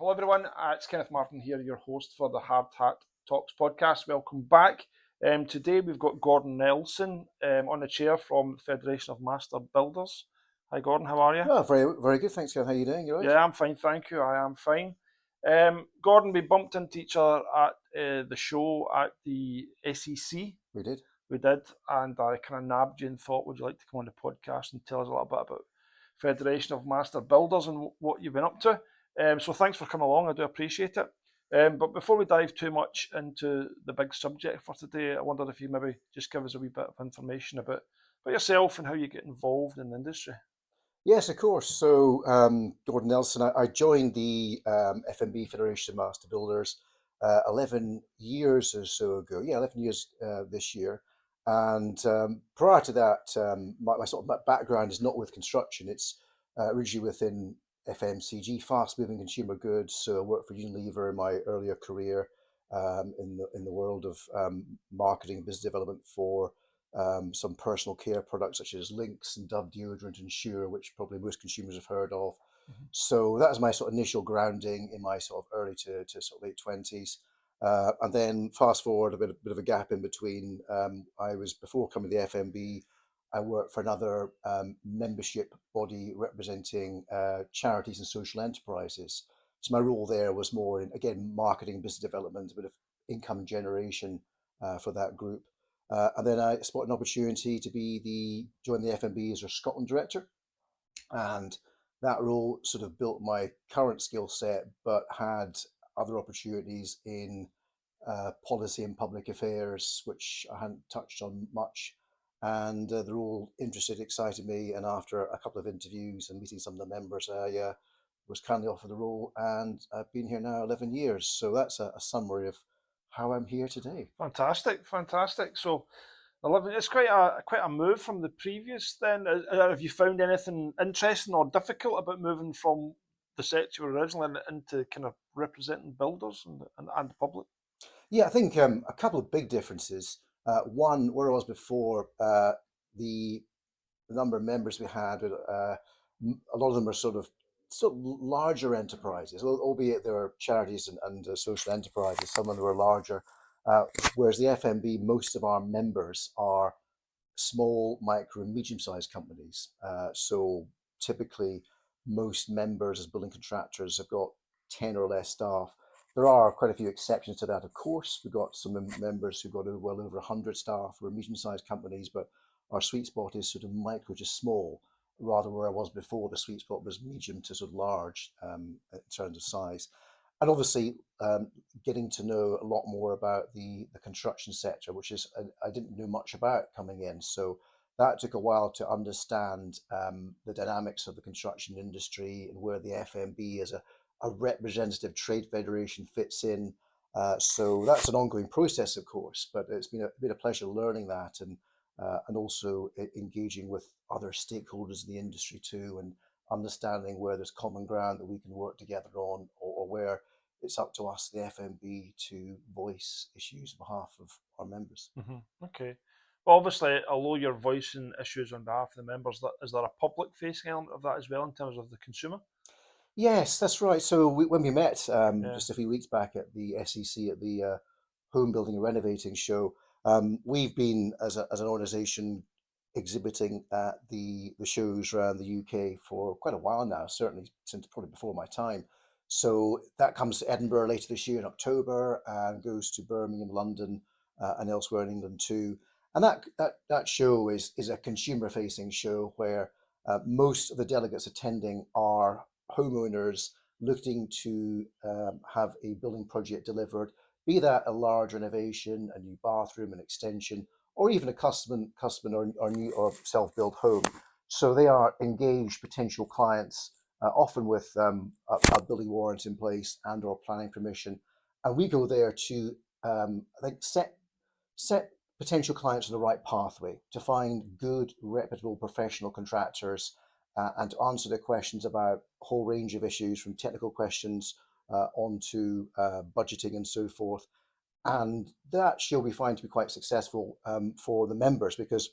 Hello everyone, it's Kenneth Martin here, your host for the Hard Hat Talks podcast. Welcome back. Today we've got Gordon Nelson on the chair from the Federation of Master Builders. Hi Gordon, how are you? Oh, very, very good. Thanks, Ken. How are you doing? You all right? Yeah, I'm fine, thank you. I am fine. Gordon, we bumped into each other at the show at the SEC. We did. We did, and I kind of nabbed you and thought, would you like to come on the podcast and tell us a little bit about Federation of Master Builders and what you've been up to? So thanks for coming along. I do appreciate it. But before we dive too much into the big subject for today, I wondered if you maybe just give us a wee bit of information about yourself and how you get involved in the industry. Yes, of course. So, Gordon Nelson, I joined the FMB Federation of Master Builders 11 years or so ago. Yeah, 11 years this year. And prior to that, my sort of background is not with construction. It's originally within FMCG, fast-moving consumer goods. So I worked for Unilever in my earlier career in the world of marketing and business development for some personal care products such as Lynx and Dove deodorant and Sure, which probably most consumers have heard of. Mm-hmm. So that was my sort of initial grounding in my sort of early to sort of late 20s. And then fast forward a bit of a gap in between. I was, before coming to the FMB, I worked for another membership body representing charities and social enterprises. So my role there was more in, again, marketing, business development, a bit of income generation for that group. And then I spotted an opportunity to join the FMB as their Scotland director. And that role sort of built my current skill set, but had other opportunities in policy and public affairs, which I hadn't touched on much. And they're all interested, excited me. And after a couple of interviews and meeting some of the members, I was kindly offered the role. And I've been here now 11 years. So that's a summary of how I'm here today. Fantastic, fantastic. So 11, it's quite a move from the previous then. Have you found anything interesting or difficult about moving from the sector you were originally into kind of representing builders and the public? Yeah, I think a couple of big differences. One, where I was before, the number of members we had, a lot of them are sort of larger enterprises, albeit there are charities and social enterprises. Some of them are larger. Whereas the FMB, most of our members are small, micro, and medium-sized companies. So typically, most members as building contractors have got 10 or less staff. There are quite a few exceptions to that, of course. We've got some members who've got well over 100 staff who are medium-sized companies, but our sweet spot is sort of micro to small, rather where I was before. The sweet spot was medium to sort of large in terms of size. And obviously, getting to know a lot more about the construction sector, which is I didn't know much about coming in. So that took a while to understand the dynamics of the construction industry and where the FMB as a representative trade federation fits in. So that's an ongoing process, of course, but it's been a pleasure learning that and also engaging with other stakeholders in the industry too, and understanding where there's common ground that we can work together on, or where it's up to us, the FMB, to voice issues on behalf of our members. Mm-hmm. Okay. Well, obviously, although you're voicing issues on behalf of the members, is there a public-facing element of that as well in terms of the consumer? Yes, that's right. So when we met Yeah. just a few weeks back at the SEC at the Home Building and Renovating Show, we've been as an organisation exhibiting at the shows around the UK for quite a while now, certainly since probably before my time. So that comes to Edinburgh later this year in October and goes to Birmingham, London, and elsewhere in England too. And that show is a consumer-facing show where most of the delegates attending are homeowners looking to have a building project delivered, be that a large renovation, a new bathroom, an extension, or even a custom or new or self-built home. So they are engaged potential clients, often with a building warrant in place and or planning permission, and we go there to I think set potential clients on the right pathway to find good, reputable, professional contractors and to answer their questions about a whole range of issues, from technical questions on to budgeting and so forth. And that show we find to be quite successful for the members, because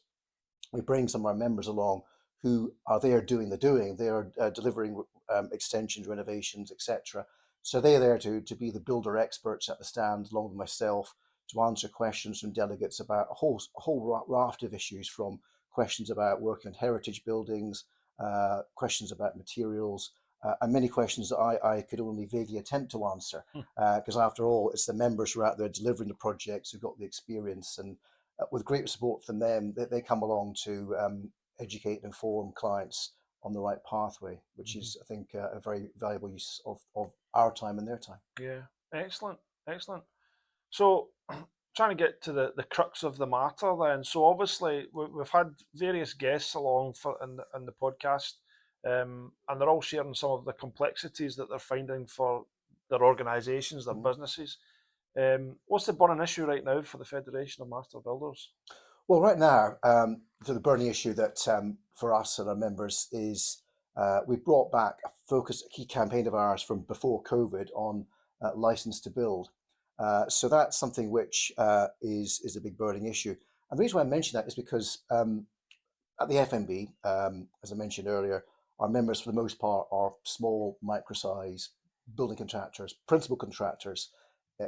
we bring some of our members along who are there doing the doing. They are delivering extensions, renovations, etc. So they're there to be the builder experts at the stand, along with myself, to answer questions from delegates about a whole raft of issues, from questions about working on heritage buildings, questions about materials, and many questions that I could only vaguely attempt to answer, because after all, it's the members who are out there delivering the projects who've got the experience, and with great support from them, they come along to educate and inform clients on the right pathway, which is, I think, a very valuable use of our time and their time. Yeah, excellent, excellent. So, trying to get to the crux of the matter then. So, obviously, we've had various guests along in the podcast, and they're all sharing some of the complexities that they're finding for their organisations, their businesses. What's the burning issue right now for the Federation of Master Builders? Well, right now, the burning issue that for us and our members is we've brought back a key campaign of ours from before COVID on license to build. So that's something which is a big burning issue. And the reason why I mention that is because at the FMB, as I mentioned earlier, our members for the most part are small, micro-size building contractors, principal contractors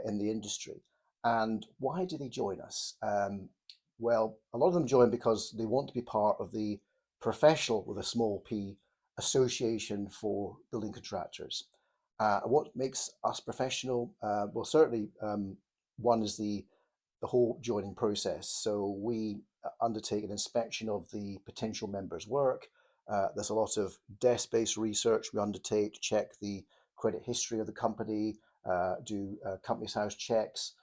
in the industry. And why do they join us? Well, a lot of them join because they want to be part of the professional, with a small p, association for building contractors. What makes us professional? Well, certainly one is the whole joining process. So we undertake an inspection of the potential members' work. There's a lot of desk-based research we undertake to check the credit history of the company, do company's house checks,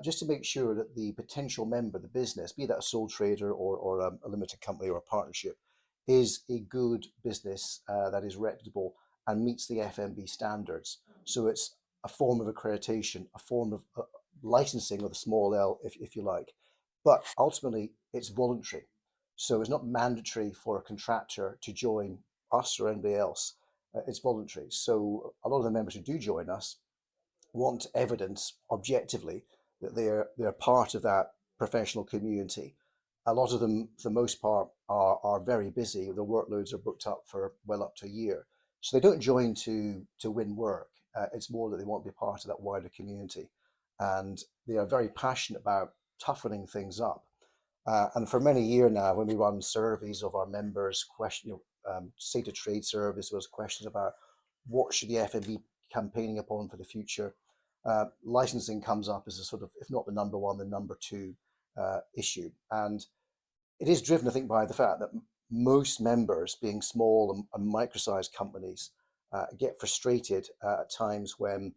just to make sure that the potential member, the business, be that a sole trader or a limited company or a partnership, is a good business that is reputable and meets the FMB standards. So it's a form of accreditation, a form of licensing with a small L, if you like. But ultimately, it's voluntary. So it's not mandatory for a contractor to join us or anybody else. It's voluntary. So a lot of the members who do join us want evidence objectively that they're part of that professional community. A lot of them, for the most part, are very busy. Their workloads are booked up for well up to a year. So they don't join to win work. It's more that they want to be part of that wider community. And they are very passionate about toughening things up. And for many years now, when we run surveys of our members, state of trade service was questions about what should the FMB campaigning upon for the future. Licensing comes up as a sort of, if not the number one, the number two issue. And it is driven, I think, by the fact that most members, being small and micro-sized companies, get frustrated at times when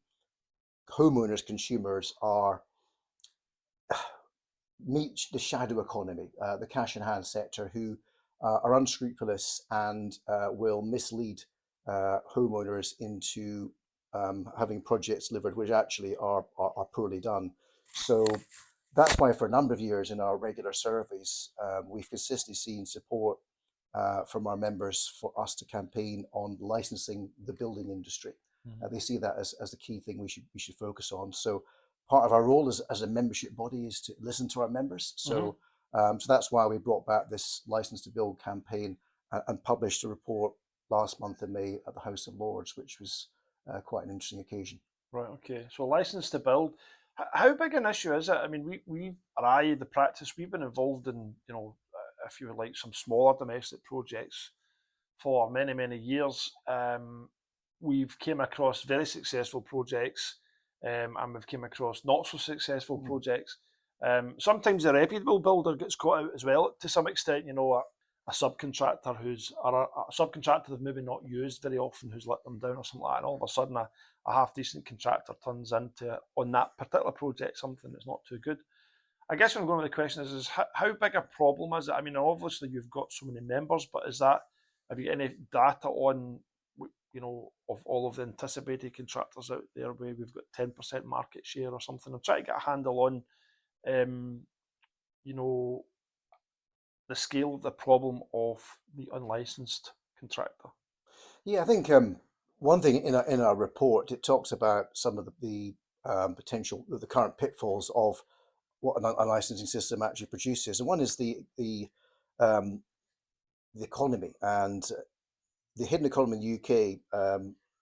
homeowners, consumers meet the shadow economy, the cash in hand sector, who are unscrupulous and will mislead homeowners into having projects delivered which actually are poorly done. So that's why for a number of years in our regular surveys, we've consistently seen support from our members for us to campaign on licensing the building industry. They see that as the key thing we should focus on. So part of our role as a membership body is to listen to our members. So so that's why we brought back this license to build campaign and published a report last month in May at the House of Lords, which was quite an interesting occasion. Right. Okay. So, license to build. How big an issue is it? I mean, the practice, we've been involved in, if you like, some smaller domestic projects for many, many years. We've came across very successful projects, and we've came across not so successful projects. Sometimes a reputable builder gets caught out as well, to some extent. A subcontractor a subcontractor they've maybe not used very often, who's let them down or something like that, and all of a sudden a half decent contractor turns into, on that particular project, something that's not too good. I guess what I'm going with the question is how big a problem is it? I mean, obviously you've got so many members, but have you got any data on, of all of the anticipated contractors out there where we've got 10% market share or something? I'm trying to get a handle on, you know, the scale of the problem of the unlicensed contractor. Yeah, I think one thing in our report, it talks about some of the potential, the current pitfalls of what an unlicensing system actually produces, and one is the economy and the hidden economy in the UK.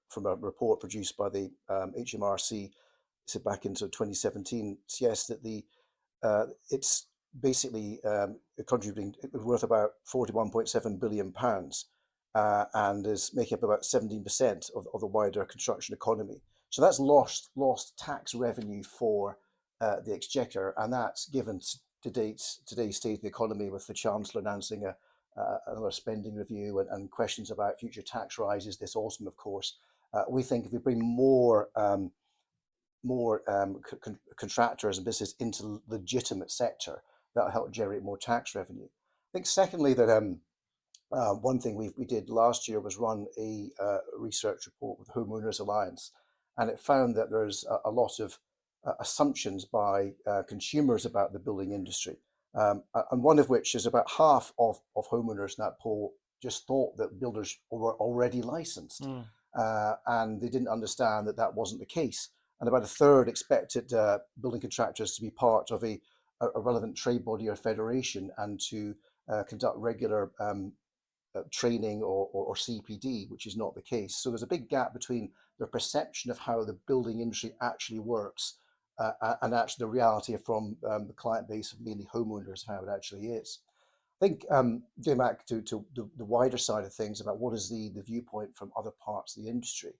from a report produced by the HMRC, so back into 2017, suggests that it's basically contributing, worth about £41.7 billion, and is making up about 17% of the wider construction economy. So that's lost tax revenue for the Exchequer, and that's given today's state of the economy, with the Chancellor announcing another spending review and questions about future tax rises this autumn, of course. We think if we bring more contractors and business into the legitimate sector, that'll help generate more tax revenue. I think secondly that one thing we did last year was run a research report with Homeowners Alliance, and it found that there's a lot of assumptions by consumers about the building industry, and one of which is about half of homeowners in that poll just thought that builders were already licensed, and they didn't understand that that wasn't the case. And about a third expected building contractors to be part of a relevant trade body or federation, and to conduct regular training or CPD, which is not the case. So there's a big gap between their perception of how the building industry actually works and actually the reality from the client base of mainly homeowners, how it actually is. I think going back to the wider side of things about what is the viewpoint from other parts of the industry,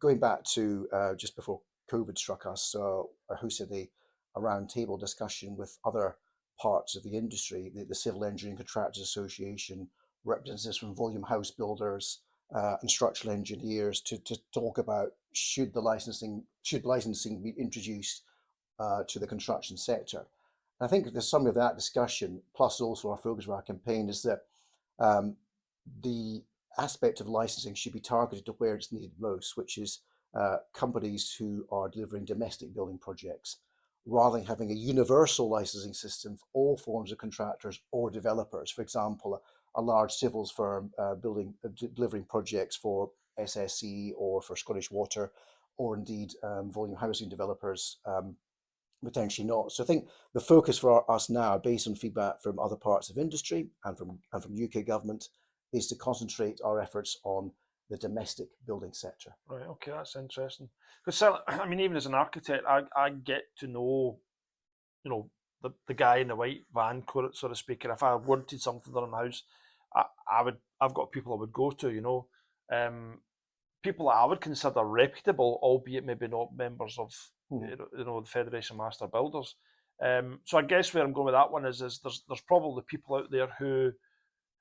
going back to just before COVID struck us, I hosted a roundtable discussion with other parts of the industry, the Civil Engineering Contractors Association, representatives from volume house builders and structural engineers, to talk about should licensing be introduced to the construction sector. And I think the summary of that discussion, plus also our focus of our campaign, is that the aspect of licensing should be targeted to where it's needed most, which is companies who are delivering domestic building projects, rather than having a universal licensing system for all forms of contractors or developers. For example, a large civils firm delivering projects for SSE or for Scottish Water, or indeed volume housing developers, potentially not. So I think the focus for us now, based on feedback from other parts of industry and from UK government, is to concentrate our efforts on the domestic building sector. Right, okay, that's interesting. Because I mean, even as an architect, I get to know, the guy in the white van, so to speak. And if I wanted something done in the house, I've got people I would go to, people that I would consider reputable, albeit maybe not members of the Federation of Master Builders. So I guess where I'm going with that one is there's probably people out there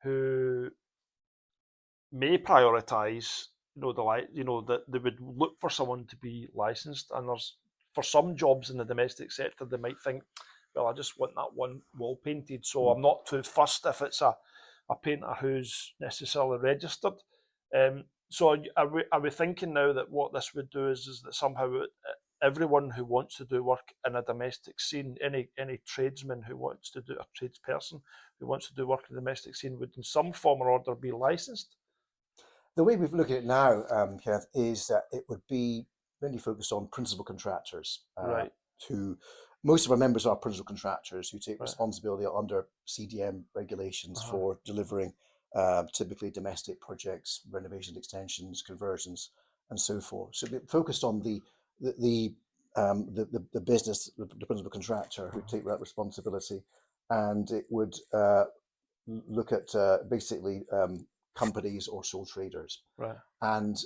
who may prioritise, that they would look for someone to be licensed, and there's, for some jobs in the domestic sector, they might think, well, I just want that one wall painted, so I'm not too fussed if it's a painter who's necessarily registered. So are we thinking now that what this would do is that somehow everyone who wants to do work in a domestic scene, any tradesman who wants to do, a tradesperson who wants to do work in the domestic scene, would in some form or other be licensed? The way we've looked at it now, Kenneth, is that it would be mainly focused on principal contractors. Right. Most of our members are principal contractors who take Right. responsibility under CDM regulations for delivering typically domestic projects, renovations, extensions, conversions, and so forth. So it focused on the business, the principal contractor who take that responsibility, and it would look at basically companies or sole traders. Right. And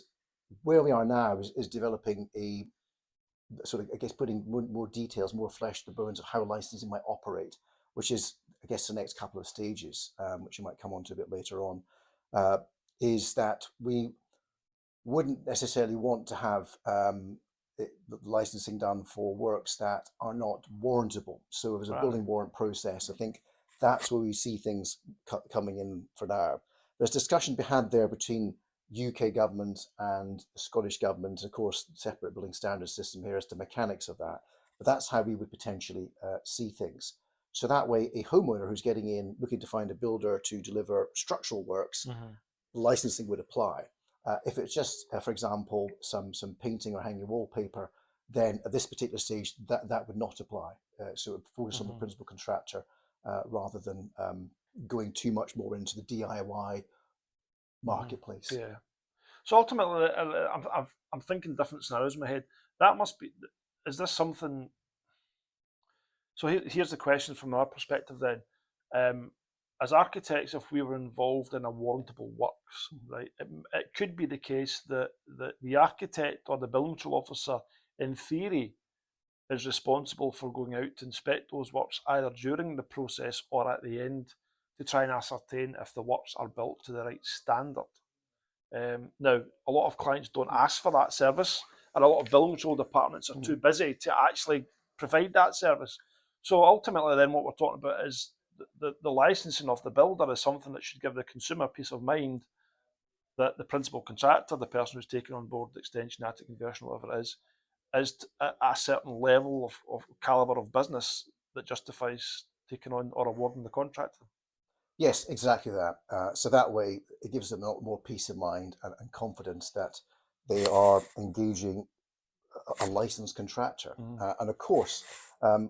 where we are now is developing a sort of, I guess, putting more details, more flesh to the bones of how licensing might operate, which is, I guess, the next couple of stages, which you might come on to a bit later on, is that we wouldn't necessarily want to have the licensing done for works that are not warrantable. So if there's a building warrant process, I think that's where we see things coming in for now. There's discussion to be had there between UK government and the Scottish government, of course, separate building standards system here as to mechanics of that. But that's how we would potentially see things. So that way, a homeowner who's getting in, looking to find a builder to deliver structural works, licensing would apply. If it's just, for example, some painting or hanging wallpaper, then at this particular stage, that would not apply. So it would focus on the principal contractor rather than going too much more into the DIY marketplace. Yeah. So ultimately, I'm thinking different scenarios in my head. That must be. Is this something? So here's the question from our perspective then. As architects, if we were involved in a warrantable works, right, it could be the case that the architect or the building control officer, in theory, is responsible for going out to inspect those works either during the process or at the end to try and ascertain if the works are built to the right standard. Now, a lot of clients don't ask for that service, and a lot of building control departments are too busy to actually provide that service. So ultimately, then what we're talking about is the licensing of the builder is something that should give the consumer peace of mind that the principal contractor, the person who's taking on board the extension, attic conversion, whatever it is at a certain level of calibre of business that justifies taking on or awarding the contract. Yes, exactly that. So that way, it gives them a lot more peace of mind and confidence that they are engaging a licensed contractor. And of course,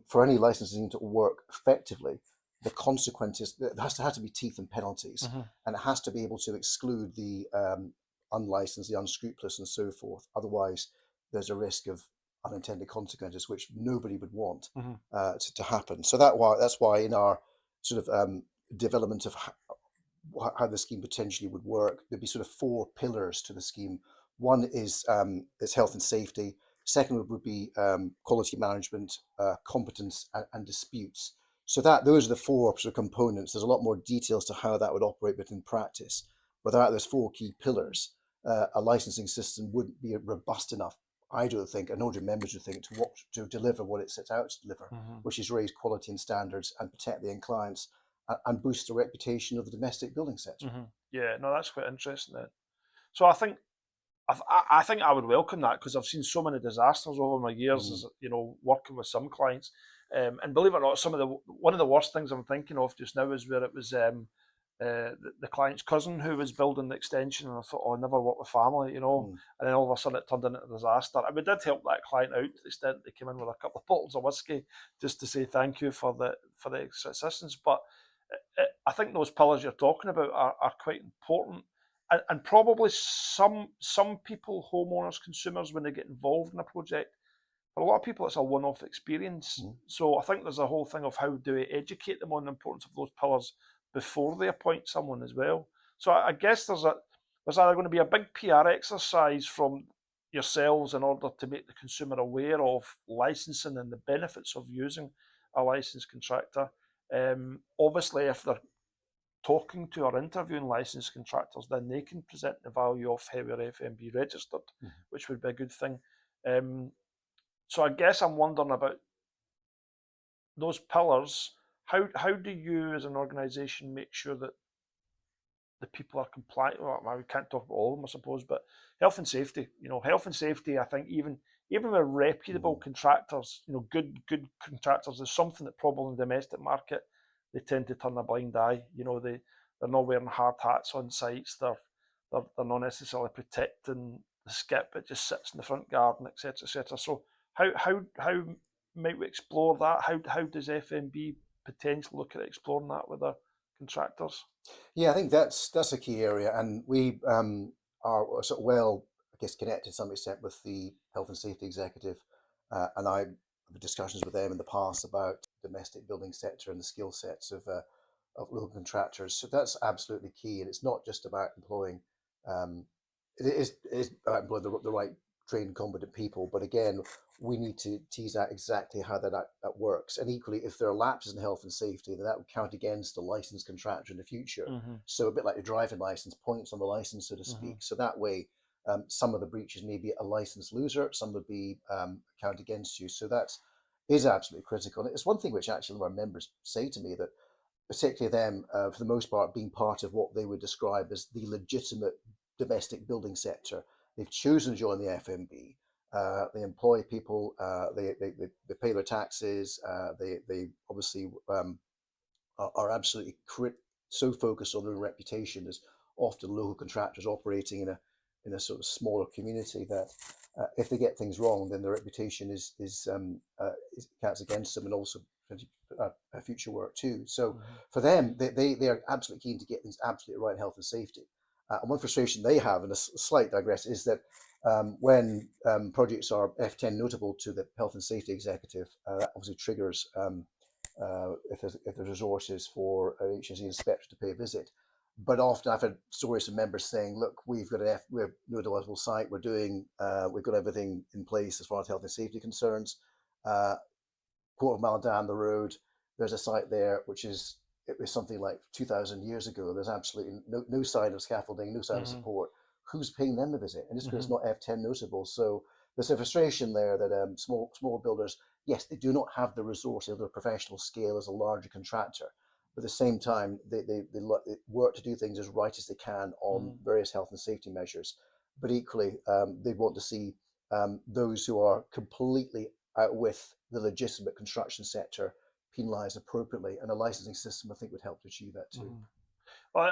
for any licensing to work effectively, the consequences, there has to have to be teeth and penalties, and it has to be able to exclude the unlicensed, the unscrupulous, and so forth. Otherwise, there's a risk of unintended consequences, which nobody would want to happen. So that's why in our sort of development of how the scheme potentially would work, there'd be sort of four pillars to the scheme. One is health and safety. Second would be quality management, competence, and disputes. So those are the four sort of components. There's a lot more details to how that would operate within practice. Without those four key pillars, a licensing system wouldn't be robust enough, I don't think, and nor do members would think, to deliver what it sets out to deliver, which is raise quality and standards and protect the end clients and boost the reputation of the domestic building sector. Yeah, no, that's quite interesting then. So I think I would welcome that because I've seen so many disasters over my years, as you know, working with some clients. And believe it or not, one of the worst things I'm thinking of just now is where it was the client's cousin who was building the extension, and I thought, oh, I never work with family, you know. And then all of a sudden it turned into a disaster. And we did help that client out to the extent they came in with a couple of bottles of whiskey just to say thank you for the assistance. But I think those pillars you're talking about are quite important. And probably some people, homeowners, consumers, when they get involved in a project, for a lot of people it's a one-off experience. So I think there's a whole thing of how do we educate them on the importance of those pillars before they appoint someone as well. So I guess there's either going to be a big PR exercise from yourselves in order to make the consumer aware of licensing and the benefits of using a licensed contractor. Obviously, if they're talking to or interviewing licensed contractors, then they can present the value of how we're FMB registered, which would be a good thing. So I guess I'm wondering about those pillars. How do you, as an organisation, make sure that the people are compliant? Well, we can't talk about all of them, I suppose, but health and safety. Health and safety. I think even with reputable contractors, good contractors, there's something that probably in the domestic market they tend to turn a blind eye. They're not wearing hard hats on sites. They're not necessarily protecting the skip. It just sits in the front garden, etc., etc. So how might we explore that? How does FMB potentially look at exploring that with their contractors? Yeah, I think that's a key area, and we are sort of well, I guess, connected to some extent with the health and safety executive, and I have discussions with them in the past about domestic building sector and the skill sets of local contractors. So that's absolutely key, and it's not just about employing. It is about employing the right trained, competent people, but again, we need to tease out exactly how that works. And equally, if there are lapses in health and safety, then that would count against the licensed contractor in the future. So a bit like a driving license, points on the license, so to speak. So that way, some of the breaches may be a license loser, some would be count against you. So that is absolutely critical. And it's one thing which actually our members say to me, that particularly them, for the most part, being part of what they would describe as the legitimate domestic building sector. They've chosen to join the FMB. They employ people. They pay their taxes. They obviously are absolutely so focused on their own reputation as often local contractors operating in a sort of smaller community that if they get things wrong, then their reputation is counts against them, and also future work too. So for them, they are absolutely keen to get things absolutely right in health and safety. And one frustration they have, and a slight digress, is that when projects are F10 notable to the health and safety executive, that obviously triggers if there's resources for an HSE inspector to pay a visit. But often I've had stories from members saying, "Look, we've got we're notable site. We've got everything in place as far as health and safety concerns. Quarter of a mile down the road, there's a site there which is it was something like 2,000 years ago. There's absolutely no sign of scaffolding, no sign of support. Who's paying them a visit? And just because it's not F10 notable, so there's a frustration there that small builders, yes, they do not have the resources of their professional scale as a larger contractor, but at the same time, they work to do things as right as they can on various health and safety measures. But equally, they want to see those who are completely out with the legitimate construction sector penalised appropriately, and a licensing system I think would help to achieve that too. Well,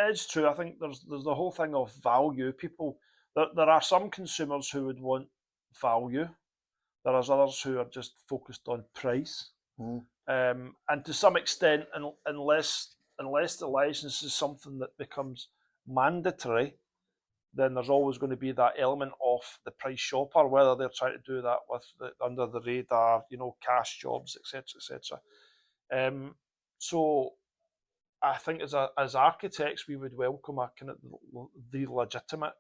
it's true. I think there's the whole thing of value. People, there are some consumers who would want value. There are others who are just focused on price. And to some extent, unless the license is something that becomes mandatory, then there's always going to be that element of the price shopper, whether they're trying to do that with under the radar, cash jobs, etc., etc. So I think as architects, we would welcome a kind of the legitimate,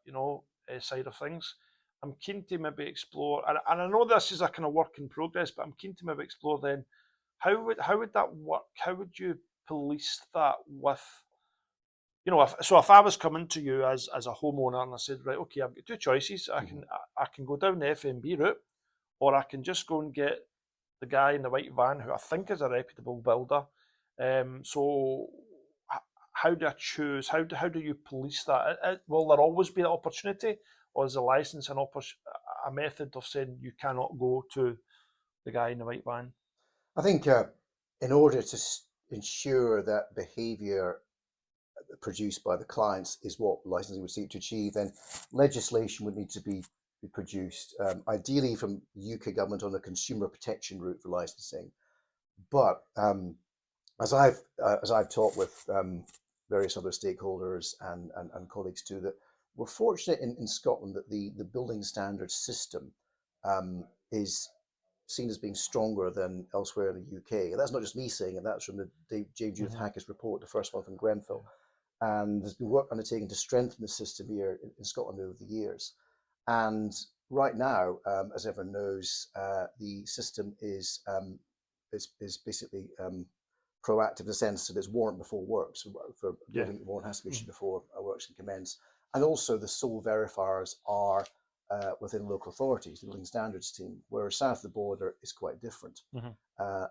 side of things. I'm keen to maybe explore, and I know this is a kind of work in progress, but I'm keen to maybe explore then how would that work? How would you police that with, if I was coming to you as a homeowner and I said, right, okay, I've got two choices. I can go down the FMB route, or I can just go and get the guy in the white van who I think is a reputable builder. So how do I choose? How do you police that? Will there always be that opportunity, or is the license a method of saying you cannot go to the guy in the white van? I think in order to ensure that behaviour produced by the clients is what licensing would seek to achieve, then legislation would need to be produced, ideally from the UK government on a consumer protection route for licensing. But as I've talked with various other stakeholders and colleagues too, that we're fortunate in Scotland that the building standards system is seen as being stronger than elsewhere in the UK. And that's not just me saying it, that's from the James Judith Hackett's report, the first one from Grenfell. And there's been work undertaken to strengthen the system here in Scotland over the years. And right now, as everyone knows, the system is basically proactive in the sense that it's warrant before works. For building, the warrant has to be issued before works can commence. And also the sole verifiers are within local authorities, the building standards team, whereas south of the border is quite different.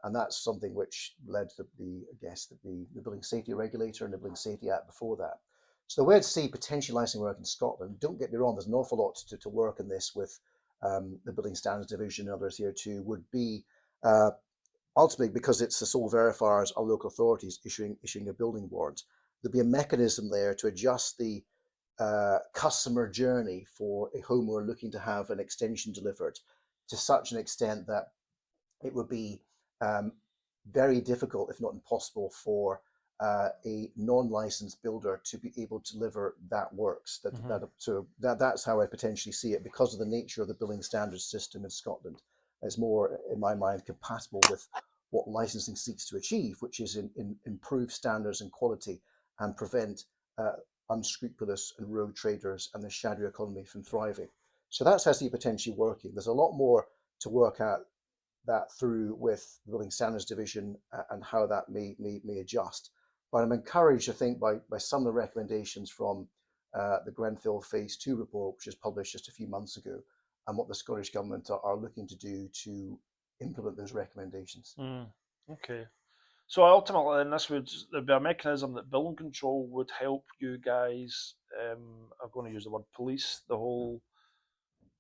And that's something which led to the Building Safety Regulator and the Building Safety Act before that. So the way to see potential licensing work in Scotland, don't get me wrong, there's an awful lot to work in this with the Building Standards Division and others here too, would be ultimately, because it's the sole verifiers are local authorities issuing a building warrant, there'll be a mechanism there to adjust the customer journey for a homeowner looking to have an extension delivered to such an extent that it would be very difficult, if not impossible, for a non-licensed builder to be able to deliver that works. That's how I potentially see it, because of the nature of the building standards system in Scotland. It's more, in my mind, compatible with what licensing seeks to achieve, which is improve standards and quality and prevent unscrupulous and rogue traders and the shadow economy from thriving. So that's how I see potentially working. There's a lot more to work at that through with the Building Standards Division and how that may adjust. But I'm encouraged, I think, by some of the recommendations from the Grenfell Phase 2 report, which was published just a few months ago, and what the Scottish Government are looking to do to implement those recommendations. Okay. So ultimately, then there'd be a mechanism that building control would help you guys. I'm going to use the word police the whole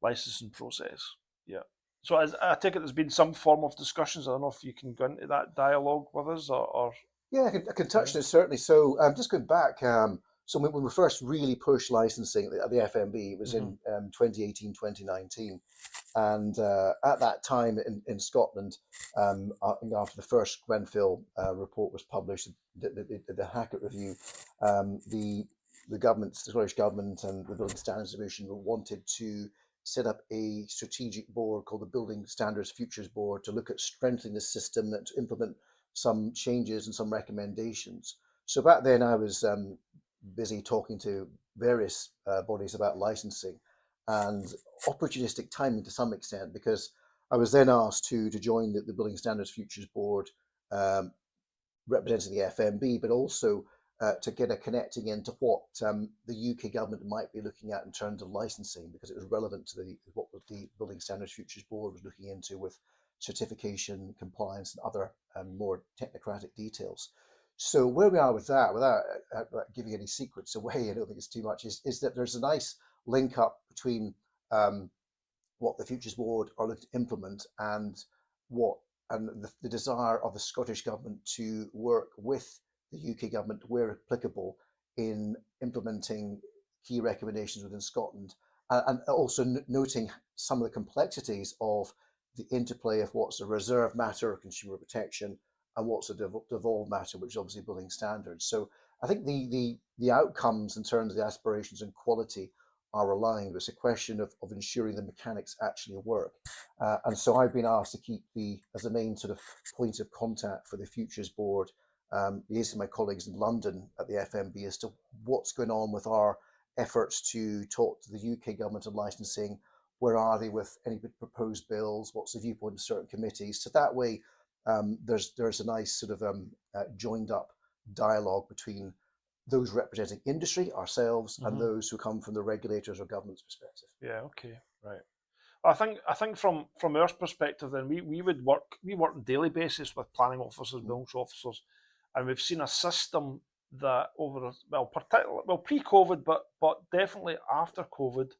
licensing process. Yeah. So I take it there's been some form of discussions. I don't know if you can go into that dialogue with us, or yeah, I can touch on it certainly. So just going back, so when we first really pushed licensing at the FMB, it was in 2018, 2019. And at that time in Scotland, after the first Grenfell report was published, the Hackett review, the the government, the Scottish Government and the Building Standards Division wanted to set up a strategic board called the Building Standards Futures Board to look at strengthening the system and to implement some changes and some recommendations. So back then I was busy talking to various bodies about licensing, and opportunistic timing to some extent, because I was then asked to join the Building Standards Futures Board, representing the FMB, but also to get a connecting into what the UK government might be looking at in terms of licensing, because it was relevant to what the Building Standards Futures Board was looking into with certification, compliance, and other more technocratic details. So where we are with that, without giving any secrets away, I don't think it's too much, is that there's a nice link up between what the Futures Board are looking to implement and the desire of the Scottish Government to work with the UK Government, where applicable, in implementing key recommendations within Scotland, and also noting some of the complexities of the interplay of what's a reserved matter of consumer protection and what's a devolved matter, which is obviously building standards. So I think the outcomes in terms of the aspirations and quality are aligned. It's a question of ensuring the mechanics actually work. And so I've been asked to keep as the main sort of point of contact for the Futures Board, liaising my colleagues in London at the FMB as to what's going on with our efforts to talk to the UK government on licensing. Where are they with any proposed bills? What's the viewpoint of certain committees? So that way, there's a nice sort of joined up dialogue between those representing industry, ourselves, and those who come from the regulators or government's perspective. Yeah, okay, right. I think from our perspective, then we work on a daily basis with planning officers, building officers, and we've seen a system that pre-COVID, but definitely after COVID,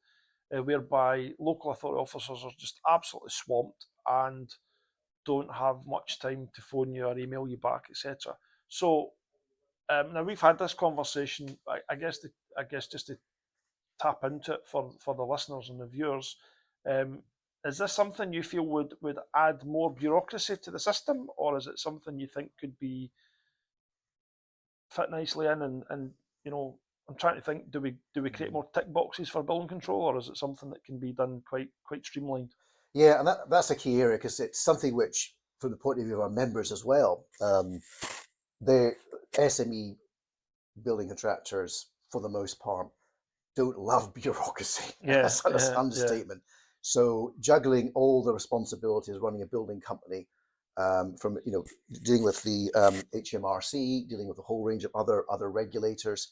whereby local authority officers are just absolutely swamped and don't have much time to phone you or email you back, etc. So now we've had this conversation. I guess just to tap into it for the listeners and the viewers. Is this something you feel would add more bureaucracy to the system, or is it something you think could be fit nicely in? And I'm trying to think: do we create more tick boxes for building control, or is it something that can be done quite streamlined? Yeah, and that's a key area, because it's something which, from the point of view of our members as well, the SME building contractors, for the most part, don't love bureaucracy. Yeah, That's an yeah, understatement. So juggling all the responsibilities of running a building company, from dealing with the HMRC, dealing with a whole range of other regulators,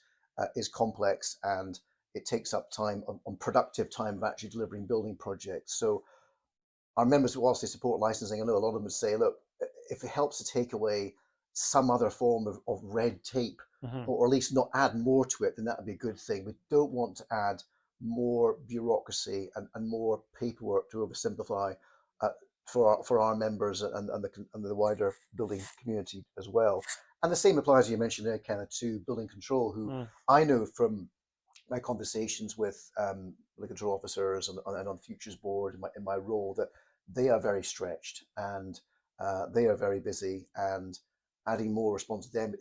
is complex, and it takes up time on productive time of actually delivering building projects. So our members, whilst they support licensing, I know a lot of them would say, look, if it helps to take away some other form of red tape, or at least not add more to it, then that would be a good thing. We don't want to add more bureaucracy and more paperwork to oversimplify for our members and the wider building community as well. And the same applies, as you mentioned there, Kenneth, to building control, who I know from my conversations with the control officers and on the Futures Board in my role, that they are very stretched, and they are very busy, and adding more response to them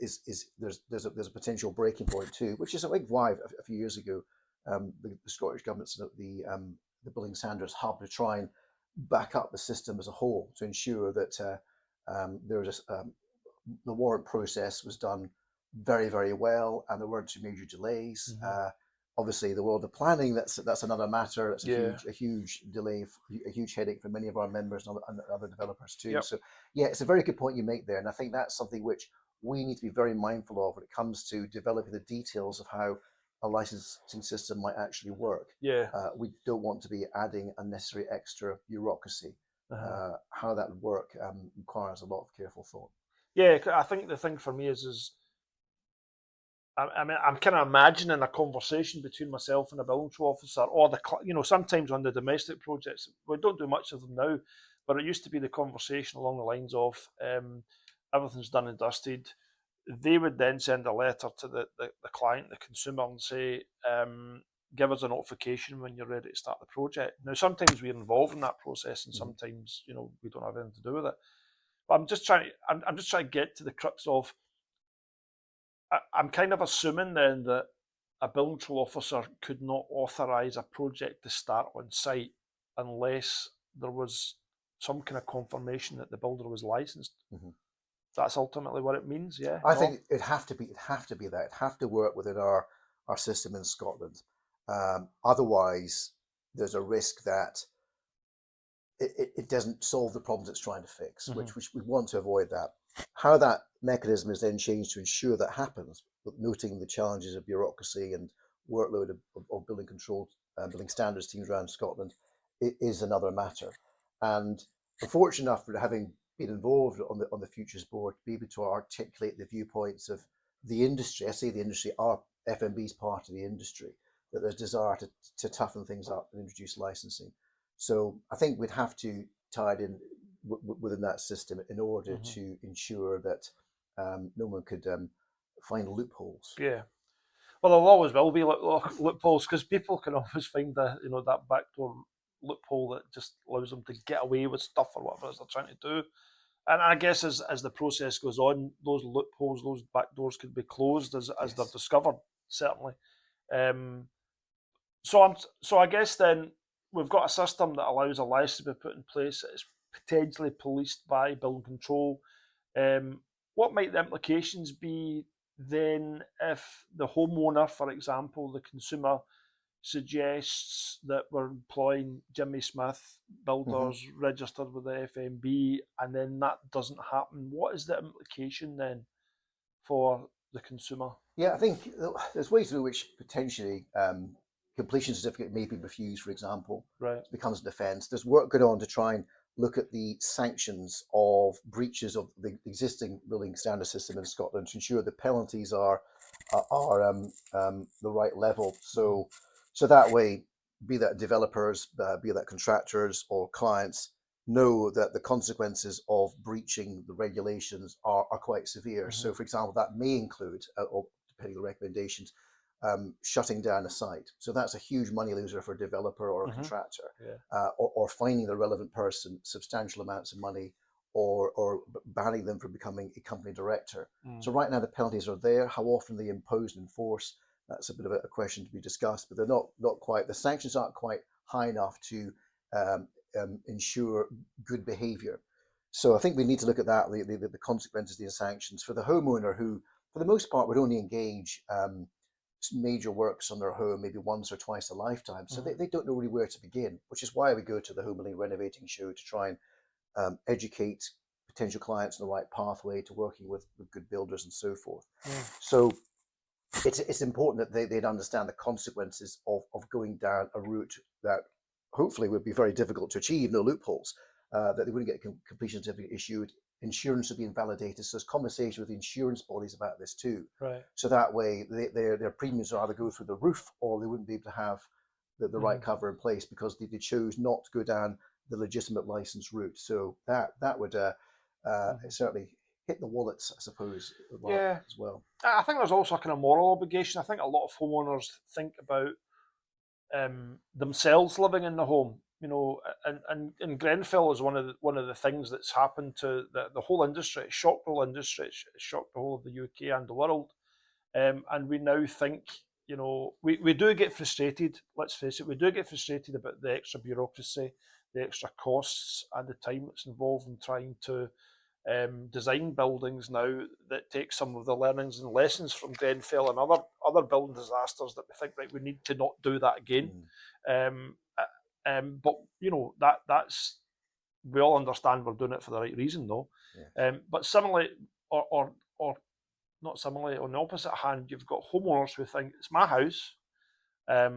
there's a potential breaking point too, which is, I think, why a few years ago the Scottish Government set up the Building Standards Hub to try and back up the system as a whole, to ensure that the warrant process was done very, very well, and there weren't too major delays. Obviously, the world of planning, that's another matter. It's a huge delay, a huge headache for many of our members and other developers too. Yep. So yeah, it's a very good point you make there, and I think that's something which we need to be very mindful of when it comes to developing the details of how a licensing system might actually work. Yeah. We don't want to be adding unnecessary extra bureaucracy. How that would work requires a lot of careful thought. Yeah, I think the thing for me is I mean, I'm kind of imagining a conversation between myself and a building control officer, or sometimes on the domestic projects, we don't do much of them now, but it used to be the conversation along the lines of everything's done and dusted. They would then send a letter to the client, the consumer, and say, give us a notification when you're ready to start the project. Now, sometimes we're involved in that process, and sometimes we don't have anything to do with it. But I'm just trying to get to the crux of. I'm kind of assuming then that a building control officer could not authorise a project to start on site unless there was some kind of confirmation that the builder was licensed. Mm-hmm. That's ultimately what it means, yeah? I No? think it'd have to be that. It'd have to work within our system in Scotland. Otherwise, there's a risk that it doesn't solve the problems it's trying to fix, Mm-hmm. which we want to avoid that. How that mechanism is then changed to ensure that happens, but noting the challenges of bureaucracy and workload of building control, building standards teams around Scotland, it is another matter. And I'm fortunate enough for having been involved on the Futures Board to be able to articulate the viewpoints of the industry. I say the industry, our FMB is part of the industry, that there's desire to toughen things up and introduce licensing. So I think we'd have to tie it in within that system in order Mm-hmm. to ensure that no one could find loopholes. Yeah. Well, there always will be loopholes because people can always find that backdoor loophole that just allows them to get away with stuff or whatever it is they're trying to do. And I guess as the process goes on, those loopholes, those back doors could be closed as they're Yes. discovered, certainly. So I guess then we've got a system that allows a license to be put in place that is potentially policed by building control. What might the implications be then if the homeowner, for example, the consumer, suggests that we're employing Jimmy Smith builders registered with the FMB, and then that doesn't happen? What is the implication then for the consumer? Yeah, I think there's ways through which potentially completion certificate may be refused, for example. Right. It becomes a defence. There's work going on to try and look at the sanctions of breaches of the existing building standard system in Scotland to ensure the penalties are the right level. So that way, be that developers, be that contractors or clients, know that the consequences of breaching the regulations are quite severe. Mm-hmm. So, for example, that may include, or depending on recommendations, shutting down a site. So that's a huge money loser for a developer or a contractor, or finding the relevant person substantial amounts of money, or banning them from becoming a company director. So right now the penalties are there. How often they imposed and enforced, that's a bit of a question to be discussed, but they're not quite, the sanctions aren't quite high enough to ensure good behavior. So I think we need to look at that, the consequences of the sanctions for the homeowner, who for the most part would only engage major works on their home maybe once or twice a lifetime. So they don't know really where to begin, which is why we go to the Home Building Renovating Show to try and educate potential clients on the right pathway to working with good builders and so forth. So it's important that they'd understand the consequences of going down a route that hopefully would be very difficult to achieve, no loopholes, that they wouldn't get a completion certificate issued, insurance would be invalidated. So there's conversation with the insurance bodies about this too. Right. So that way their premiums will either go through the roof, or they wouldn't be able to have the right cover in place because they chose not to go down the legitimate license route. So that would certainly hit the wallets, I suppose, as well. I think there's also a kind of moral obligation. I think a lot of homeowners think about themselves living in the home, and Grenfell is one of the things that's happened to the whole industry. It shocked the whole industry. It shocked the whole of the UK and the world, and we now think, we do get frustrated. Let's face it, we do get frustrated about the extra bureaucracy, the extra costs, and the time that's involved in trying to design buildings now that take some of the learnings and lessons from Grenfell and other building disasters that we think, right, we need to not do that again. But that's, we all understand we're doing it for the right reason, though. Yes. But similarly, or not similarly, on the opposite hand, you've got homeowners who think it's my house, I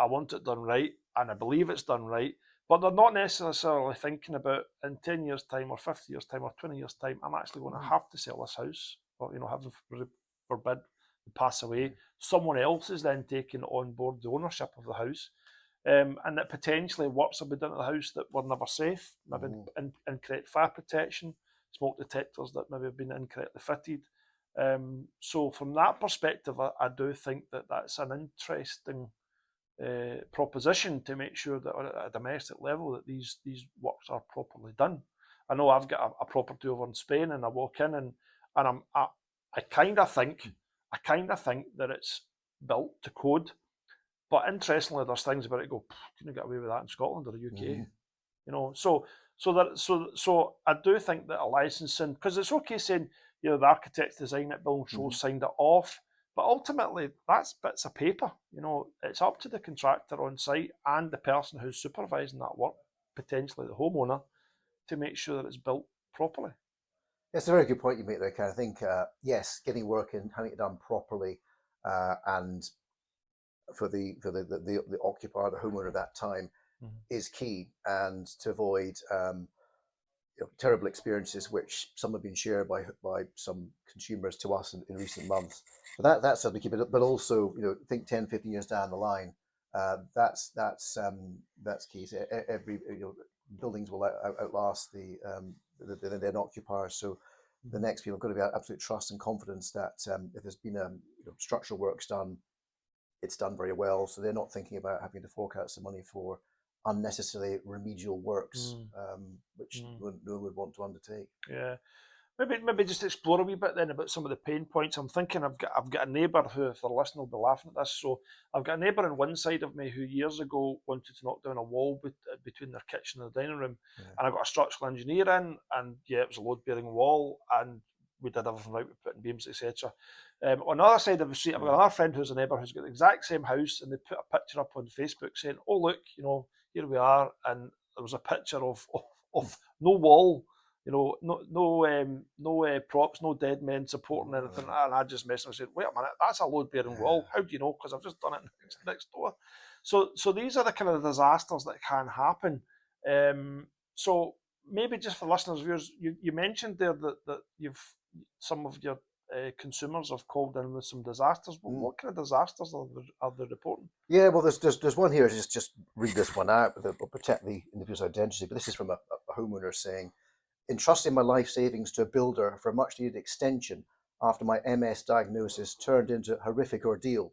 want it done right, and I believe it's done right. But they're not necessarily thinking about, in 10 years' time, or 50 years' time, or 20 years' time, I'm actually going to have to sell this house, or, heaven forbid, to pass away. Someone else is then taking on board the ownership of the house, and that potentially works will be done to the house that were never safe, maybe incorrect fire protection, smoke detectors that maybe have been incorrectly fitted. So from that perspective, I do think that that's an interesting proposition to make sure that at a domestic level that these works are properly done. I know I've got a property over in Spain, and I walk in and I kind of think that it's built to code. But interestingly, there's things about it go, couldn't get away with that in Scotland or the UK. Mm-hmm. You know, so I do think that a licensing, because it's okay saying, you know, the architect's designed it, building shows signed it off, but ultimately that's bits of paper. You know, it's up to the contractor on site and the person who's supervising that work, potentially the homeowner, to make sure that it's built properly. It's a very good point you make there, Ken. I think, yes, getting work in, having it done properly, and for the occupier, the homeowner at that time, is key, and to avoid terrible experiences, which some have been shared by some consumers to us in recent months. So that's something to keep it, but also, think 10, 15 years down the line, that's key. So every buildings will outlast the then occupiers. So the next people have got to be absolute trust and confidence that if there's been structural works done, it's done very well. So they're not thinking about having to fork out some money for unnecessary remedial works, which no one would want to undertake. Yeah. Maybe just explore a wee bit then about some of the pain points. I'm thinking I've got a neighbour who, if they're listening, will be laughing at this. So I've got a neighbour on one side of me who years ago wanted to knock down a wall between their kitchen and the dining room, and I got a structural engineer in, and yeah, it was a load bearing wall, and we did everything right with putting beams, etc. On the other side of the street, I've got another friend who's a neighbour who's got the exact same house, and they put a picture up on Facebook saying, "Oh look, here we are," and there was a picture of no wall. No props, no dead men supporting anything. And I just messed and said, "Wait a minute, that's a load bearing wall. How do you know? Because I've just done it next door." So these are the kind of disasters that can happen. So maybe just for listeners, viewers, you mentioned there that some of your consumers have called in with some disasters. What kind of disasters are they reporting? Yeah, well, there's one here. Just read this one out. Will protect the individual's identity. But this is from a homeowner saying, entrusting my life savings to a builder for a much needed extension after my MS diagnosis turned into a horrific ordeal.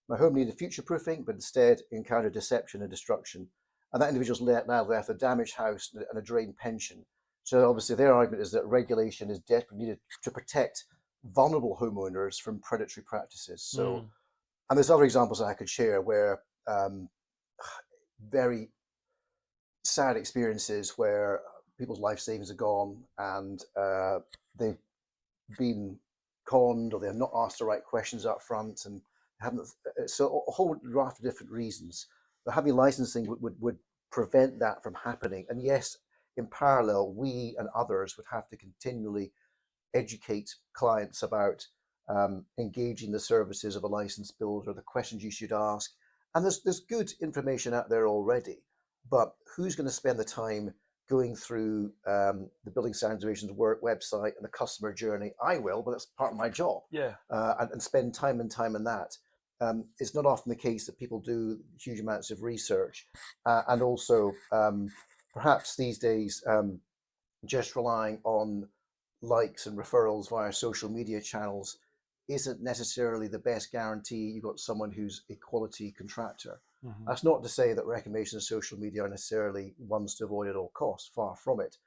My home needed future proofing, but instead encountered deception and destruction. And that individual's now left a damaged house and a drained pension. So obviously their argument is that regulation is desperately needed to protect vulnerable homeowners from predatory practices. So, and there's other examples that I could share where very sad experiences where people's life savings are gone and they've been conned, or they've not asked the right questions up front, and haven't. So a whole raft of different reasons. But having licensing would prevent that from happening. And yes, in parallel, we and others would have to continually educate clients about engaging the services of a licensed builder, the questions you should ask. And there's good information out there already, but who's going to spend the time going through the Building Standards Division's work website and the customer journey? I will, but that's part of my job. Yeah. And spend time and time on that. It's not often the case that people do huge amounts of research, and also perhaps these days just relying on likes and referrals via social media channels isn't necessarily the best guarantee you've got someone who's a quality contractor. That's not to say that recommendations on social media are necessarily ones to avoid at all costs, far from it.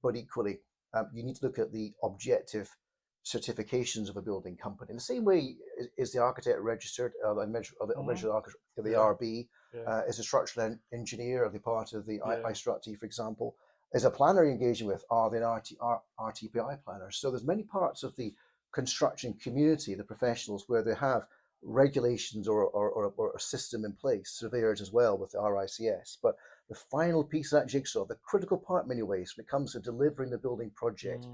But equally, you need to look at the objective certifications of a building company. In the same way is the architect registered, I mentioned the RB, is a structural engineer, are they part of the iStructE, for example? Is a planner engaging with, are they an RTPI planner? So there's many parts of the construction community, the professionals, where they have regulations or a system in place, surveyors as well with the RICS. But the final piece of that jigsaw, the critical part in many ways, when it comes to delivering the building project,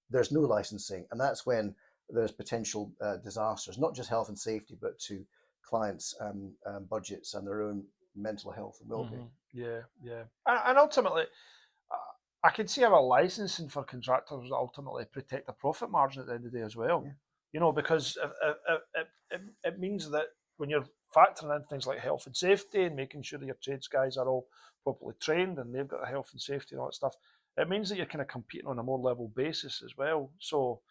there's no licensing. And that's when there's potential disasters, not just health and safety, but to clients' budgets and their own mental health and well-being. Yeah. And ultimately, I can see how a licensing for contractors will ultimately protect the profit margin at the end of the day as well. Because it means that when you're factoring in things like health and safety and making sure that your trades guys are all properly trained and they've got the health and safety and all that stuff, it means that you're kind of competing on a more level basis as well. So,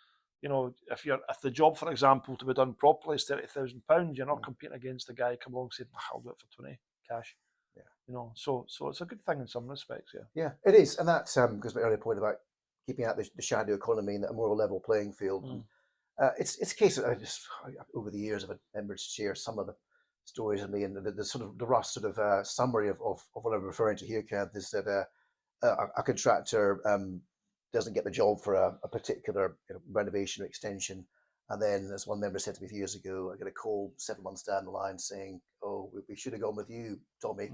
if the job, for example, to be done properly is £30,000, you're not competing against the guy come along and saying, "I'll do it for 20 cash." So it's a good thing in some respects. Yeah, it is, and that goes to my earlier point about keeping out the shadow economy and a more level playing field. It's a case that over the years I've had members share some of stories of me, and the sort of the rough sort of summary of what I'm referring to here, Kenneth, is that a contractor doesn't get the job for a particular renovation or extension. And then, as one member said to me a few years ago, I get a call 7 months down the line saying, "Oh, we should have gone with you, Tommy.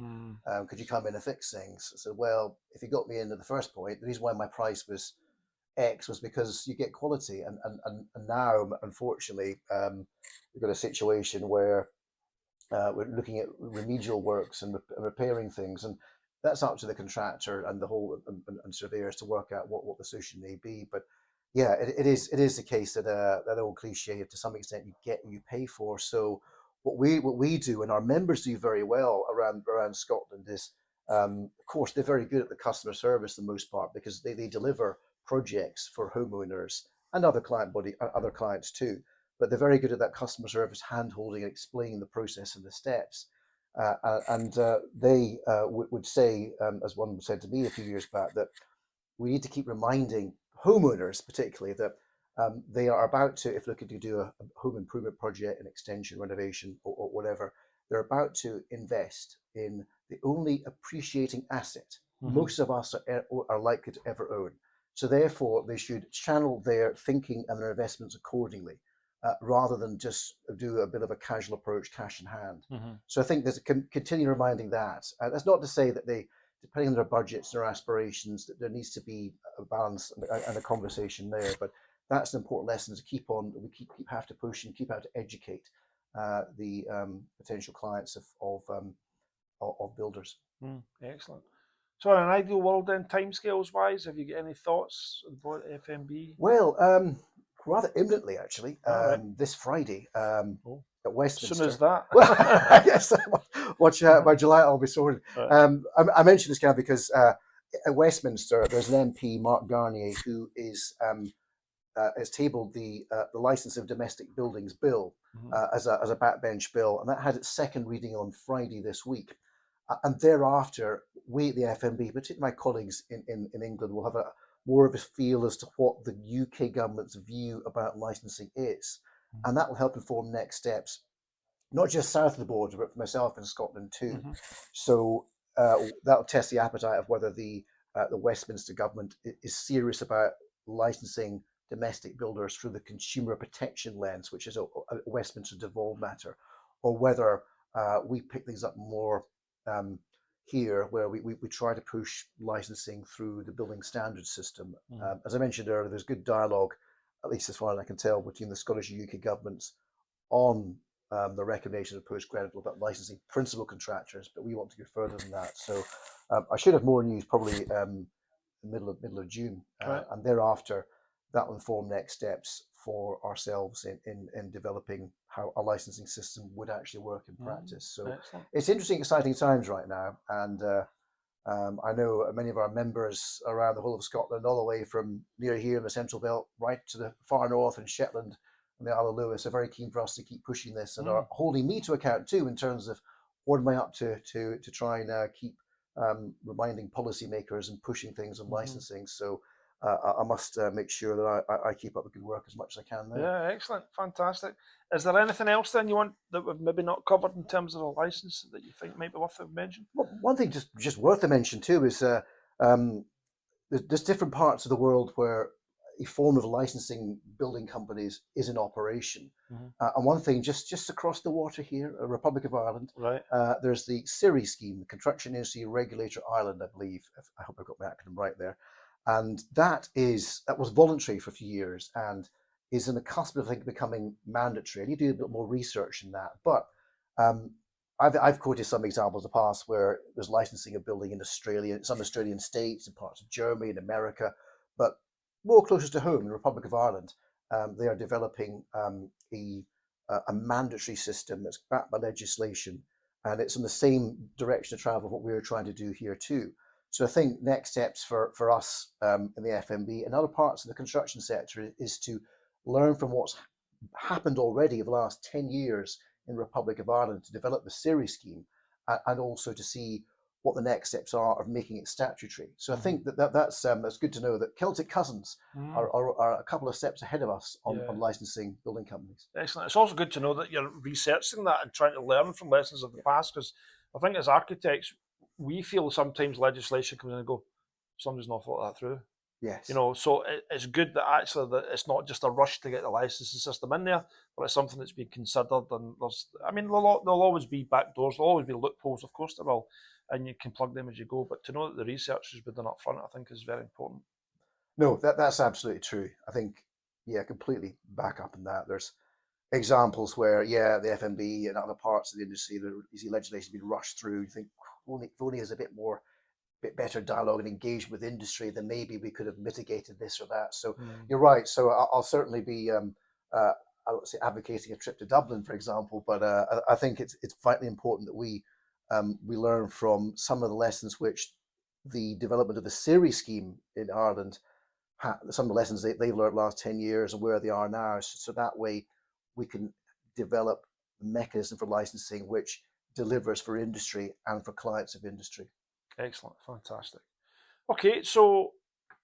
Could you come in and fix things?" I said, "Well, if you got me in at the first point, the reason why my price was X was because you get quality." And now, unfortunately, we've got a situation where we're looking at remedial works and repairing things, and that's up to the contractor and the whole and surveyors to work out what the solution may be. But yeah, it is the case that that old cliche, to some extent, you get what you pay for. So what we do, and our members do very well around Scotland, is of course they're very good at the customer service for the most part, because they deliver projects for homeowners and other clients too. But they're very good at that customer service, hand holding, and explaining the process and the steps. And they would say, as one said to me a few years back, that we need to keep reminding homeowners, particularly, that they are about to, if looking to do a home improvement project, an extension, renovation, or whatever, they're about to invest in the only appreciating asset most of us are likely to ever own. So therefore, they should channel their thinking and their investments accordingly, rather than just do a bit of a casual approach, cash in hand. So I think there's continue reminding that. That's not to say that they, depending on their budgets, their aspirations, that there needs to be a balance and a conversation there. But that's an important lesson to keep on. We keep have to push and keep out to educate the potential clients of builders. Excellent. So, in an ideal world, then, timescales wise, have you got any thoughts about FMB? Well, rather imminently, actually, right. this Friday at As Westminster. soon as that. Well, yes, watch out, by July I'll be sorted. Right. I mentioned this, because at Westminster there's an MP, Mark Garnier, who has tabled the Licence of Domestic Buildings Bill as a backbench bill, and that had its second reading on Friday this week. And thereafter, we at the FMB, particularly my colleagues in England, will have more of a feel as to what the UK government's view about licensing is. And that will help inform next steps, not just south of the border, but for myself in Scotland too. So that'll test the appetite of whether the Westminster government is serious about licensing domestic builders through the consumer protection lens, which is a Westminster devolved matter, or whether we pick things up more here, where we try to push licensing through the building standards system. As I mentioned earlier, there's good dialogue, at least as far as I can tell, between the Scottish and UK governments on the recommendation of postgraduate about licensing principal contractors, but we want to go further than that. So I should have more news probably middle of June, and thereafter that will inform next steps for ourselves in developing how a licensing system would actually work in practice. So it's interesting, exciting times right now, and I know many of our members around the whole of Scotland, all the way from near here in the Central Belt right to the far north in Shetland and the Isle of Lewis, are very keen for us to keep pushing this, and are holding me to account too in terms of what am I up to try and keep reminding policymakers and pushing things on licensing. So I must make sure that I keep up the good work as much as I can there. Yeah, excellent, fantastic. Is there anything else then you want that we've maybe not covered in terms of a license that you think might be worth a mention? Well, one thing just worth a mention too is there's different parts of the world where a form of licensing building companies is in operation. And one thing just across the water here, Republic of Ireland, there's the CIRI scheme, the Construction Industry Regulator Ireland, I believe. I hope I got my acronym right there. And that was voluntary for a few years and is in the cusp of, I think, becoming mandatory. I need to do a bit more research in that. But I've quoted some examples in the past where there's licensing of building in Australia, some Australian states, in parts of Germany and America, but more closer to home, in the Republic of Ireland, they are developing a mandatory system that's backed by legislation, and it's in the same direction of travel of what we're trying to do here too. So I think next steps for us in the FMB and other parts of the construction sector is to learn from what's happened already over the last 10 years in the Republic of Ireland to develop the CIRI scheme, and also to see what the next steps are of making it statutory. So I Mm-hmm. think that's good to know that Celtic Cousins are a couple of steps ahead of us on Yeah. licensing building companies. Excellent. It's also good to know that you're researching that and trying to learn from lessons of the past, because I think as architects, we feel sometimes legislation comes in and go, somebody's not thought that through. Yes. So it's good that actually that it's not just a rush to get the licensing system in there, but it's something that's been considered. And there'll always be back doors, there'll always be loopholes, of course there will, and you can plug them as you go. But to know that the research has been done up front, I think is very important. No, that's absolutely true. I think, yeah, completely back up on that. There's examples where, yeah, the FMB and other parts of the industry, you see legislation being rushed through. You think, if only has a bit better dialogue and engagement with industry, then maybe we could have mitigated this or that. So you're right. So I'll certainly be, I would say, advocating a trip to Dublin, for example. But I think it's vitally important that we learn from some of the lessons which the development of the SERI scheme in Ireland, some of the lessons they've learned last 10 years and where they are now. So that way we can develop a mechanism for licensing which delivers for industry and for clients of industry. Excellent, fantastic. Okay, so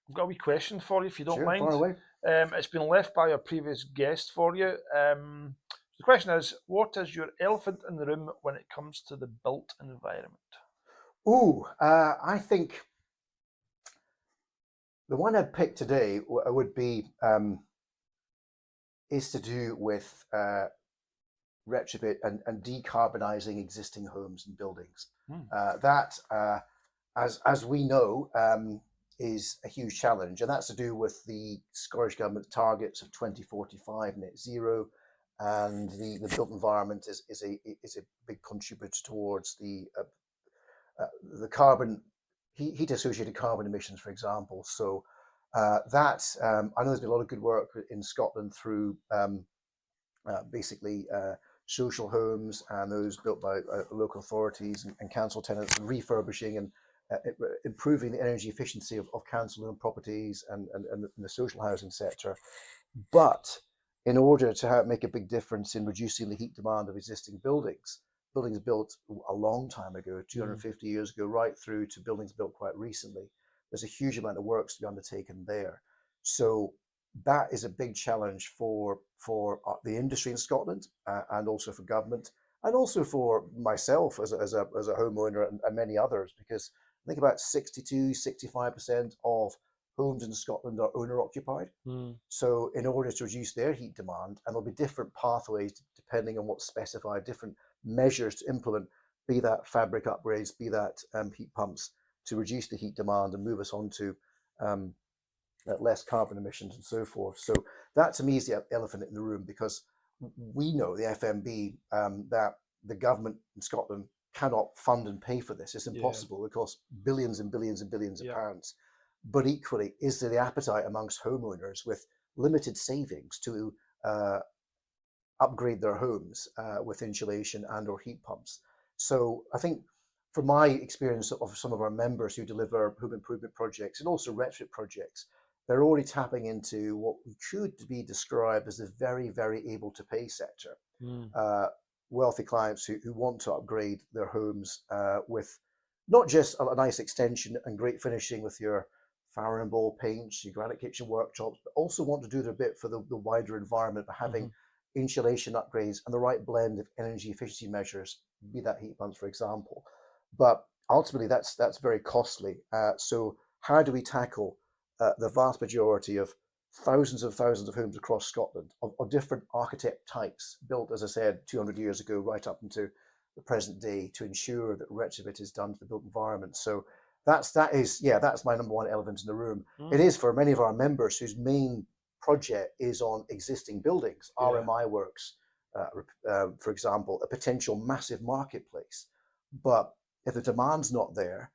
I've got a wee question for you, if you don't Sure, far mind. away. It's been left by a previous guest for you. The question is, what is your elephant in the room when it comes to the built environment? Ooh, I think the one I'd pick today would be is to do with retrofit and decarbonising existing homes and buildings. That, as we know, is a huge challenge, and that's to do with the Scottish Government targets of 2045 net zero, and the built environment is a big contributor towards the carbon heat associated carbon emissions, for example. So I know there's been a lot of good work in Scotland through basically social homes and those built by local authorities and council tenants, and refurbishing and improving the energy efficiency of council owned properties and the social housing sector. But in order to make a big difference in reducing the heat demand of existing buildings built a long time ago, 250 years ago, right through to buildings built quite recently, there's a huge amount of work to be undertaken there. So that is a big challenge for the industry in Scotland, and also for government, and also for myself as a homeowner and many others, because I think about 62-65% of homes in Scotland are owner occupied. So in order to reduce their heat demand, and there'll be different pathways depending on what's specified, different measures to implement, be that fabric upgrades, be that heat pumps, to reduce the heat demand and move us on to less carbon emissions and so forth. So that to me is the elephant in the room, because we know, the FMB, that the government in Scotland cannot fund and pay for this. It's impossible. It costs billions and billions and billions of pounds. But equally, is there the appetite amongst homeowners with limited savings to upgrade their homes with insulation and or heat pumps? So I think, from my experience of some of our members who deliver home improvement projects and also retrofit projects, they're already tapping into what could be described as a very, very able to pay sector. Wealthy clients who want to upgrade their homes with not just a nice extension and great finishing with your Farrow and Ball paints, your granite kitchen workshops, but also want to do their bit for the wider environment by having insulation upgrades and the right blend of energy efficiency measures, be that heat pumps, for example. But ultimately, that's very costly. So how do we tackle the vast majority of thousands of homes across Scotland of different architect types, built, as I said, 200 years ago, right up into the present day, to ensure that retrofit is done to the built environment? So that's my number one elephant in the room. It is for many of our members whose main project is on existing buildings, RMI works, for example, a potential massive marketplace. But if the demand's not there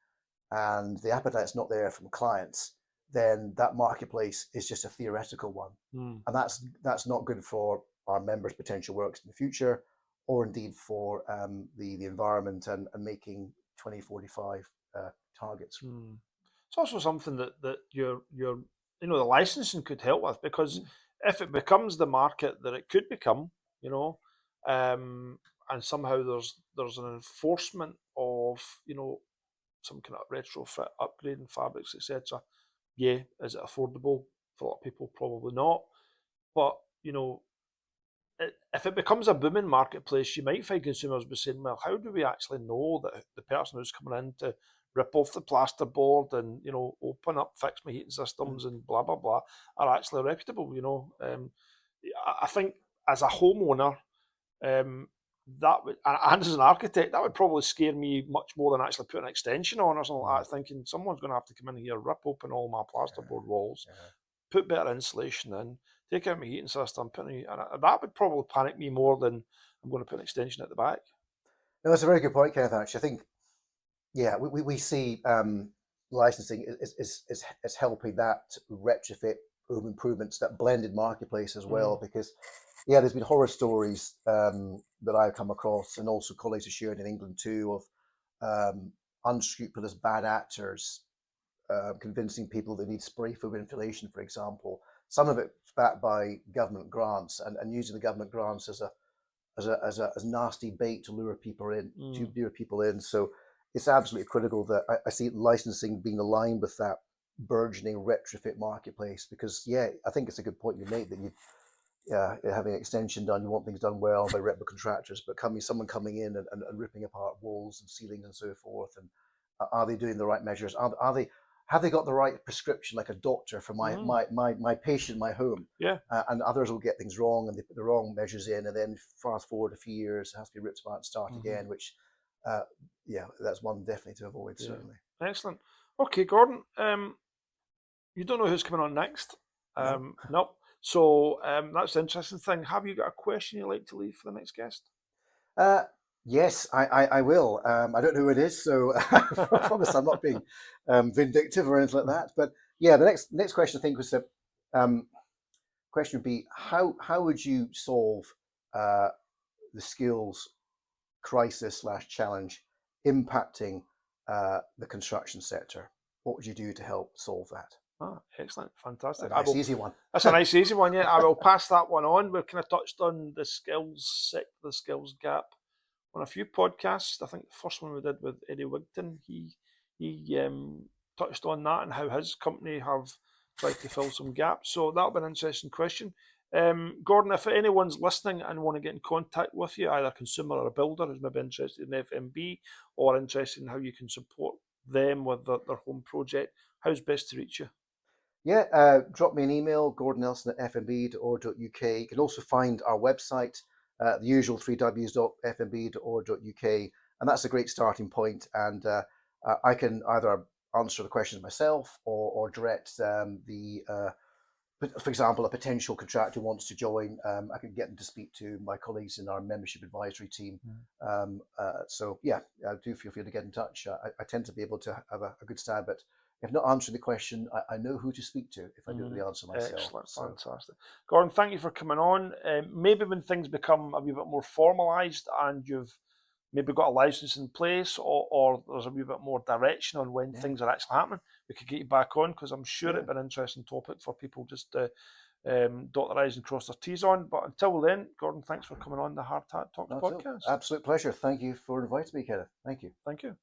and the appetite's not there from clients, then that marketplace is just a theoretical one. And that's not good for our members' potential works in the future, or indeed for the environment and making 2045 targets. It's also something that your the licensing could help with, because if it becomes the market that it could become, and somehow there's an enforcement of some kind of retrofit, upgrading fabrics, etc. Yeah, is it affordable? For a lot of people, probably not. But, if it becomes a booming marketplace, you might find consumers be saying, well, how do we actually know that the person who's coming in to rip off the plasterboard and, open up, fix my heating systems and blah, blah, blah, are actually reputable, I think as a homeowner, that would, and as an architect, that would probably scare me much more than actually putting an extension on or something like that, thinking someone's going to have to come in here, rip open all my plasterboard walls, put better insulation in, take out my heating system, and that would probably panic me more than I'm going to put an extension at the back. No, that's a very good point, Kenneth. Actually, I think, we see licensing is helping that retrofit home improvements, that blended marketplace as well, because there's been horror stories that I've come across, and also colleagues have shared in England too, of unscrupulous bad actors convincing people they need spray foam insulation, for example. Some of it backed by government grants, and using the government grants as a nasty bait to lure people in. So it's absolutely critical that I see licensing being aligned with that burgeoning retrofit marketplace, because I think it's a good point you make, that having an extension done, you want things done well by reputable contractors, but someone coming in and ripping apart walls and ceilings and so forth, and are they doing the right measures? Have they got the right prescription, like a doctor, for my patient, my home? And others will get things wrong, and they put the wrong measures in, and then fast forward a few years, it has to be ripped apart and start again, which that's one definitely to avoid, certainly. Excellent. Okay, Gordon, you don't know who's coming on next? Nope. So that's the interesting thing. Have you got a question you'd like to leave for the next guest? Yes, I will. I don't know who it is, so I promise I'm not being vindictive or anything like that. But the next question, I think, was question would be, how would you solve the skills crisis / challenge impacting the construction sector? What would you do to help solve that? Excellent, fantastic. Nice easy one. That's a nice easy one. I will pass that one on. We've kind of touched on the skills gap on a few podcasts. I think the first one we did with Eddie Wigton, he touched on that and how his company have tried to fill some gaps. So that'll be an interesting question. Gordon, if anyone's listening and want to get in contact with you, either a consumer or a builder who's maybe interested in FMB or interested in how you can support them with their home project, how's best to reach you? Drop me an email, gordonnelson@fmb.org.uk. You can also find our website, the usual 3ws.fmb.org.uk, and that's a great starting point. And I can either answer the questions myself or direct for example, a potential contractor wants to join. I can get them to speak to my colleagues in our membership advisory team. Do feel free to get in touch. I tend to be able to have a good stab, but if not answering the question, I know who to speak to if I don't know the answer myself. Excellent, fantastic. Gordon, thank you for coming on. Maybe when things become a wee bit more formalised and you've maybe got a licence in place, or there's a wee bit more direction on when things are actually happening, we could get you back on, because I'm sure it'd be an interesting topic for people just to dot their I's and cross their T's on. But until then, Gordon, thanks for coming on the Hard Hat Talks podcast. Absolute pleasure. Thank you for inviting me, Kenneth. Thank you. Thank you.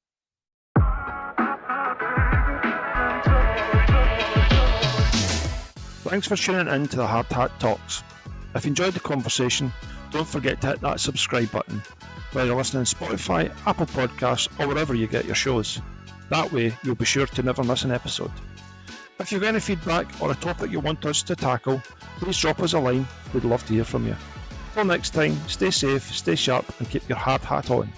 Thanks for tuning in to the Hard Hat Talks. If you enjoyed the conversation, don't forget to hit that subscribe button, whether you're listening on Spotify, Apple Podcasts, or wherever you get your shows. That way, you'll be sure to never miss an episode. If you've got any feedback or a topic you want us to tackle, please drop us a line. We'd love to hear from you. Till next time, stay safe, stay sharp, and keep your hard hat on.